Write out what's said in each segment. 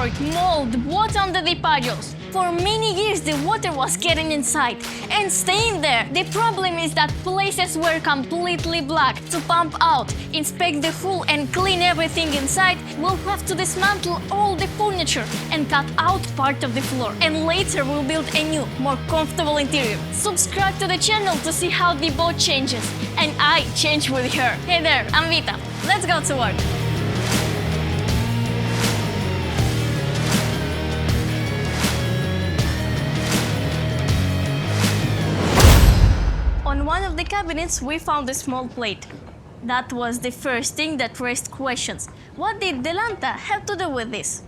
dirt, mold, water under the paddles. For many years the water was getting inside and staying there. The problem is that places were completely black. To pump out, inspect the hull and clean everything inside, we'll have to dismantle all the furniture and cut out part of the floor. And later we'll build a new, more comfortable interior. Subscribe to the channel to see how the boat changes. And I change with her. Hey there, I'm Vita. Let's go to work. On one of the cabinets, we found a small plate. That was the first thing that raised questions. What did Delanta have to do with this?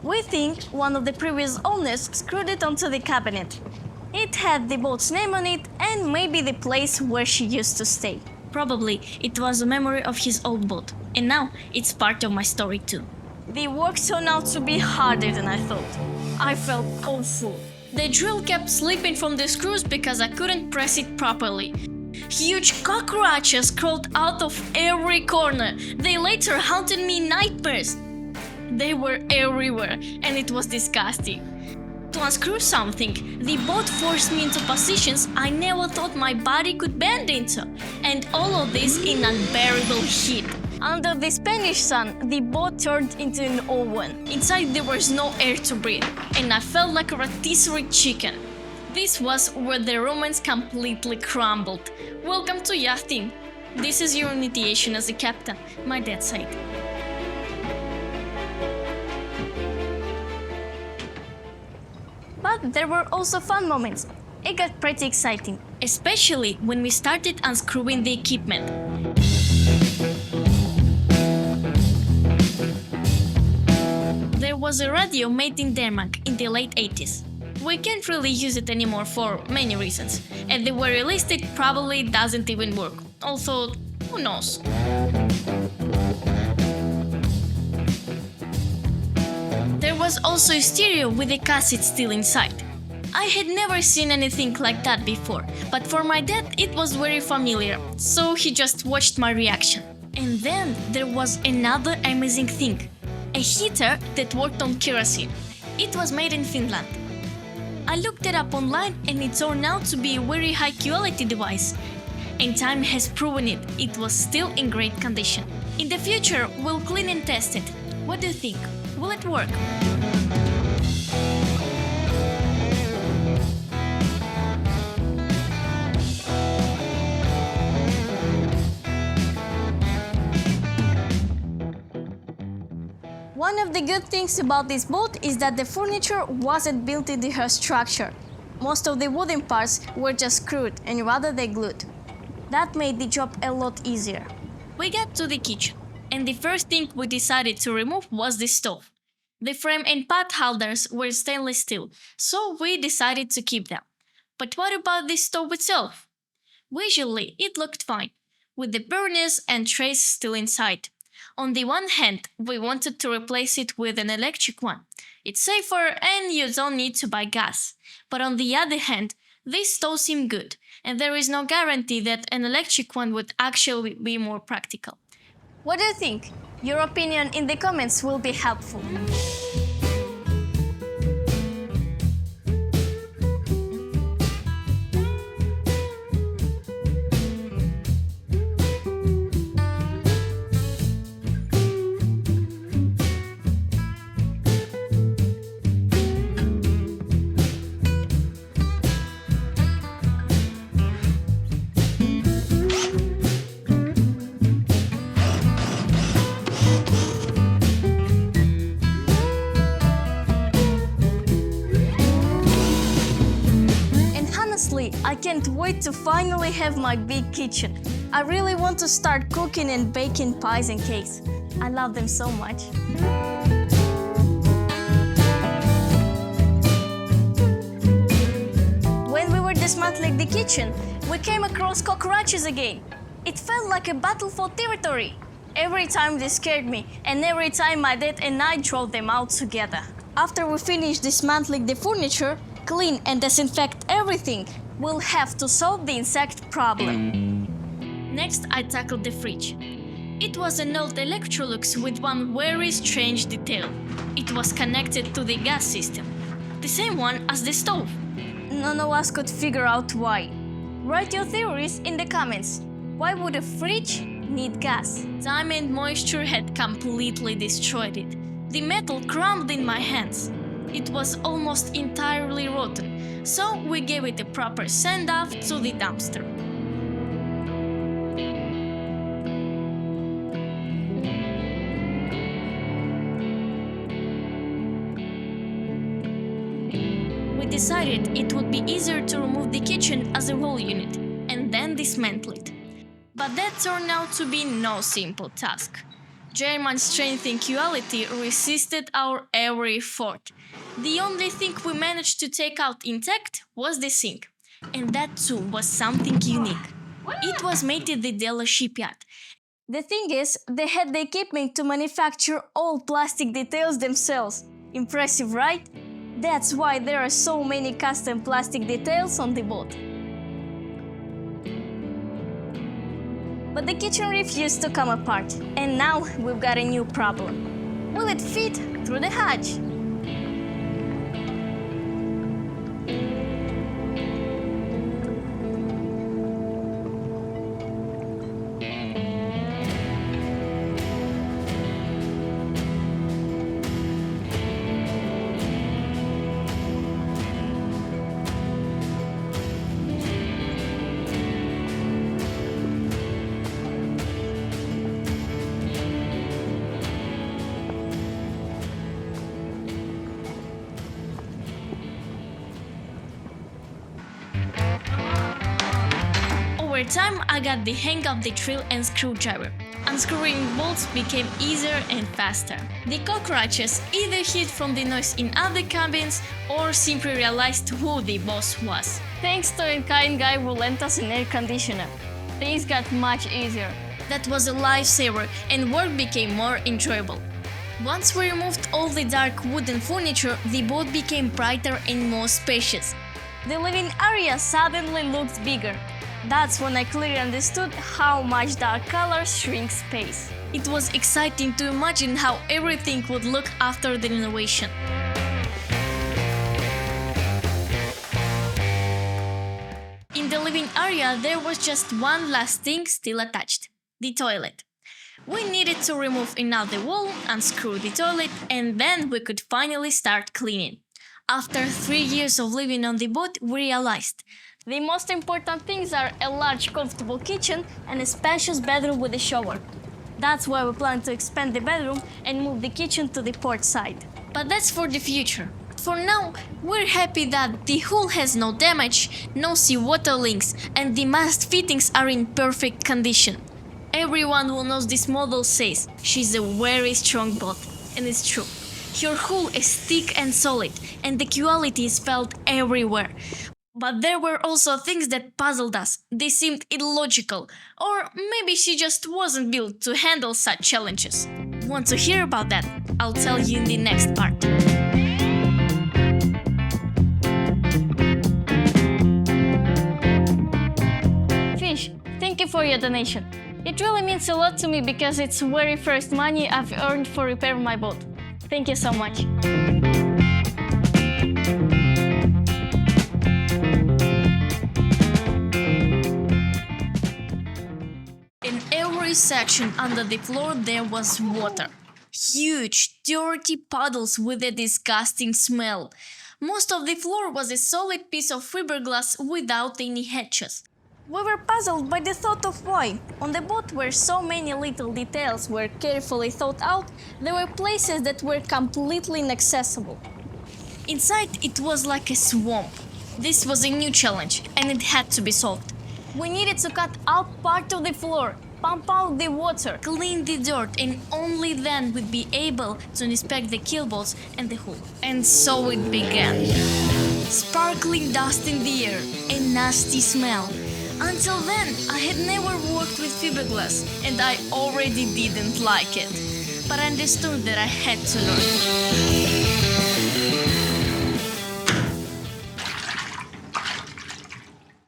We think one of the previous owners screwed it onto the cabinet. It had the boat's name on it and maybe the place where she used to stay. Probably it was a memory of his old boat, and now it's part of my story too. The work turned out to be harder than I thought. I felt awful. The drill kept slipping from the screws because I couldn't press it properly. Huge cockroaches crawled out of every corner. They later haunted me in nightmares. They were everywhere and it was disgusting. To unscrew something, the boat forced me into positions I never thought my body could bend into. And all of this in unbearable heat. Under the Spanish sun, the boat turned into an oven. Inside there was no air to breathe, and I felt like a rotisserie chicken. This was where the romance completely crumbled. Welcome to yachting. This is your initiation as a captain, my dad said. But there were also fun moments. It got pretty exciting, especially when we started unscrewing the equipment. There was a radio made in Denmark in the late 80s. We can't really use it anymore for many reasons, and the way released it probably doesn't even work, although who knows. There was also a stereo with a cassette still inside. I had never seen anything like that before, but for my dad it was very familiar, so he just watched my reaction. And then there was another amazing thing. A heater that worked on kerosene. It was made in Finland. I looked it up online and it turned out to be a very high quality device. And time has proven it was still in great condition. In the future, we'll clean and test it. What do you think? Will it work? One of the good things about this boat is that the furniture wasn't built into her structure. Most of the wooden parts were just screwed and rather they glued. That made the job a lot easier. We got to the kitchen, and the first thing we decided to remove was the stove. The frame and pot holders were stainless steel, so we decided to keep them. But what about the stove itself? Visually, it looked fine, with the burners and trays still inside. On the one hand, we wanted to replace it with an electric one. It's safer and you don't need to buy gas. But on the other hand, this stove seemed good, and there is no guarantee that an electric one would actually be more practical. What do you think? Your opinion in the comments will be helpful. Honestly, I can't wait to finally have my big kitchen. I really want to start cooking and baking pies and cakes. I love them so much. When we were dismantling the kitchen, we came across cockroaches again. It felt like a battle for territory. Every time they scared me, and every time my dad and I drove them out together. After we finish dismantling the furniture, clean and disinfect everything, we'll have to solve the insect problem. Next, I tackled the fridge. It was an old Electrolux with one very strange detail. It was connected to the gas system, the same one as the stove. None of us could figure out why. Write your theories in the comments. Why would a fridge need gas? Time and moisture had completely destroyed it. The metal crumbled in my hands. It was almost entirely rotten, so we gave it a proper send-off to the dumpster. We decided it would be easier to remove the kitchen as a whole unit and then dismantle it. But that turned out to be no simple task. German strength and quality resisted our every effort. The only thing we managed to take out intact was the sink, and that too was something unique. It was made at the Della shipyard. The thing is, they had the equipment to manufacture all plastic details themselves. Impressive, right? That's why there are so many custom plastic details on the boat. But the kitchen refused to come apart, and now we've got a new problem. Will it fit through the hatch? Over time, I got the hang of the drill and screwdriver. Unscrewing bolts became easier and faster. The cockroaches either hid from the noise in other cabins or simply realized who the boss was. Thanks to a kind guy who lent us an air conditioner, things got much easier. That was a lifesaver, and work became more enjoyable. Once we removed all the dark wooden furniture, the boat became brighter and more spacious. The living area suddenly looked bigger. That's when I clearly understood how much dark colors shrink space. It was exciting to imagine how everything would look after the renovation. In the living area, there was just one last thing still attached: the toilet. We needed to remove another wall, unscrew the toilet, and then we could finally start cleaning. After 3 years of living on the boat, we realized the most important things are a large, comfortable kitchen and a spacious bedroom with a shower. That's why we plan to expand the bedroom and move the kitchen to the port side. But that's for the future. For now, we're happy that the hull has no damage, no seawater leaks, and the mast fittings are in perfect condition. Everyone who knows this model says she's a very strong boat, and it's true. Her hull is thick and solid, and the quality is felt everywhere. But there were also things that puzzled us. They seemed illogical, or maybe she just wasn't built to handle such challenges. Want to hear about that? I'll tell you in the next part. Fish, thank you for your donation. It really means a lot to me because it's the very first money I've earned for repairing my boat. Thank you so much. In every section under the floor there was water. Huge, dirty puddles with a disgusting smell. Most of the floor was a solid piece of fiberglass without any hatches. We were puzzled by the thought of why, on the boat where so many little details were carefully thought out, there were places that were completely inaccessible. Inside it was like a swamp. This was a new challenge, and it had to be solved. We needed to cut out part of the floor, pump out the water, clean the dirt, and only then we'd be able to inspect the keel bolts and the hull. And so it began. Sparkling dust in the air, a nasty smell. Until then, I had never worked with fiberglass, and I already didn't like it. But I understood that I had to learn.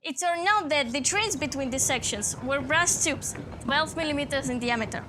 It turned out that the trays between the sections were brass tubes, 12 mm in diameter.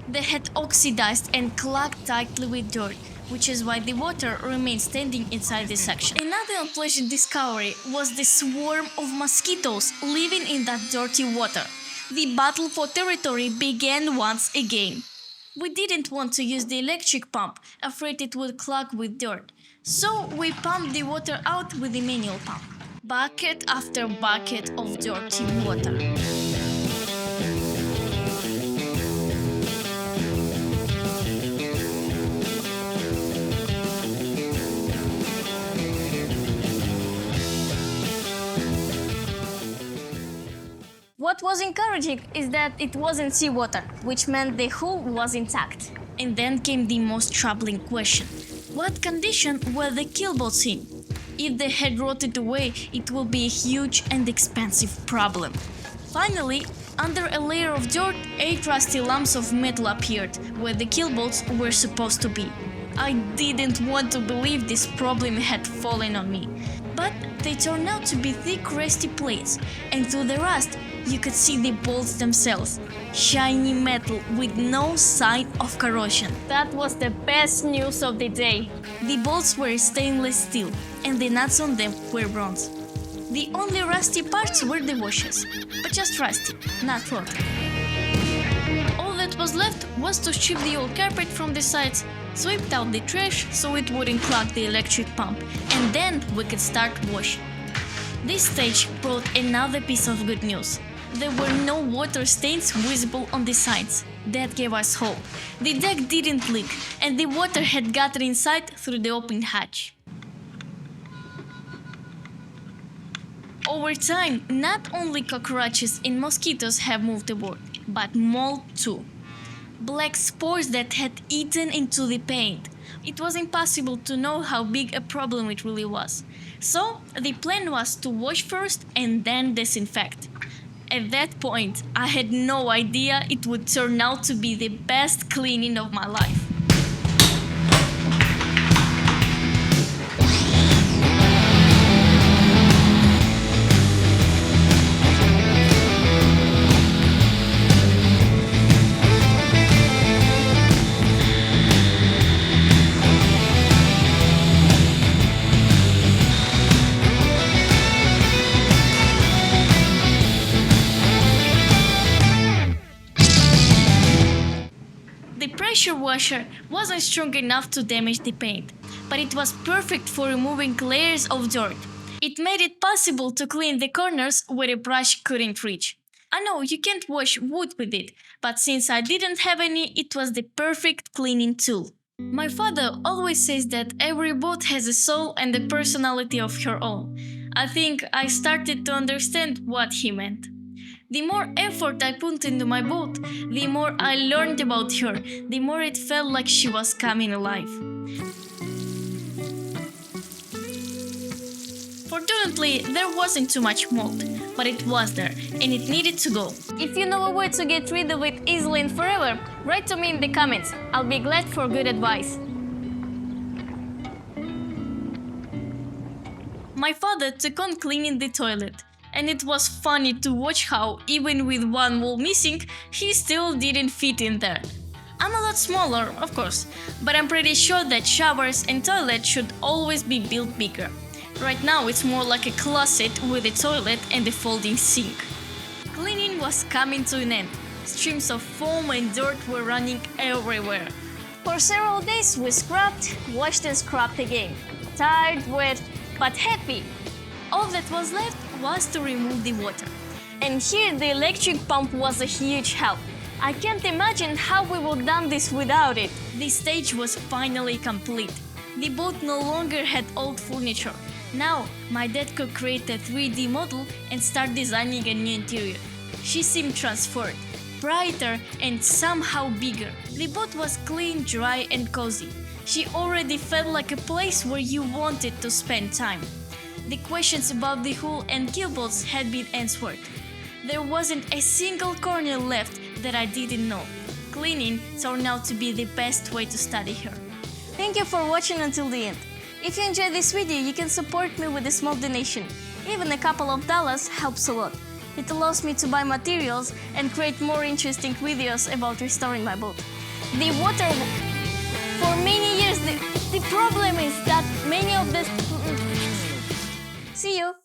They had oxidized and clogged tightly with dirt, which is why the water remained standing inside this section. Another unpleasant discovery was the swarm of mosquitoes living in that dirty water. The battle for territory began once again. We didn't want to use the electric pump, afraid it would clog with dirt. So we pumped the water out with the manual pump. Bucket after bucket of dirty water. What was encouraging is that it wasn't seawater, which meant the hull was intact. And then came the most troubling question. What condition were the keelboats in? If they had rotted away, it would be a huge and expensive problem. Finally, under a layer of dirt, 8 rusty lumps of metal appeared, where the keelboats were supposed to be. I didn't want to believe this problem had fallen on me. But they turned out to be thick rusty plates, and through the rust, you could see the bolts themselves. Shiny metal with no sign of corrosion. That was the best news of the day. The bolts were stainless steel, and the nuts on them were bronze. The only rusty parts were the washers, but just rusty, not rotten. All that was left was to strip the old carpet from the sides, sweep out the trash so it wouldn't clog the electric pump, and then we could start washing. This stage brought another piece of good news. There were no water stains visible on the sides. That gave us hope. The deck didn't leak, and the water had gotten inside through the open hatch. Over time, not only cockroaches and mosquitoes have moved aboard, but mold too. Black spores that had eaten into the paint. It was impossible to know how big a problem it really was. So, the plan was to wash first and then disinfect. At that point, I had no idea it would turn out to be the best cleaning of my life. The pressure washer wasn't strong enough to damage the paint, but it was perfect for removing layers of dirt. It made it possible to clean the corners where a brush couldn't reach. I know you can't wash wood with it, but since I didn't have any, it was the perfect cleaning tool. My father always says that every boat has a soul and a personality of her own. I think I started to understand what he meant. The more effort I put into my boat, the more I learned about her, the more it felt like she was coming alive. Fortunately, there wasn't too much mold, but it was there, and it needed to go. If you know a way to get rid of it easily and forever, write to me in the comments. I'll be glad for good advice. My father took on cleaning the toilet. And it was funny to watch how, even with one wall missing, he still didn't fit in there. I'm a lot smaller, of course, but I'm pretty sure that showers and toilets should always be built bigger. Right now it's more like a closet with a toilet and a folding sink. Cleaning was coming to an end. Streams of foam and dirt were running everywhere. For several days we scrubbed, washed and scrubbed again. Tired, wet, but happy. All that was left was to remove the water. And here the electric pump was a huge help. I can't imagine how we would have done this without it. The stage was finally complete. The boat no longer had old furniture. Now, my dad could create a 3D model and start designing a new interior. She seemed transformed, brighter and somehow bigger. The boat was clean, dry and cozy. She already felt like a place where you wanted to spend time. The questions about the hull and keelboats had been answered. There wasn't a single corner left that I didn't know. Cleaning turned out to be the best way to study her. Thank you for watching until the end. If you enjoyed this video, you can support me with a small donation. Even a couple of dollars helps a lot. It allows me to buy materials and create more interesting videos about restoring my boat. For many years Many of the... See you!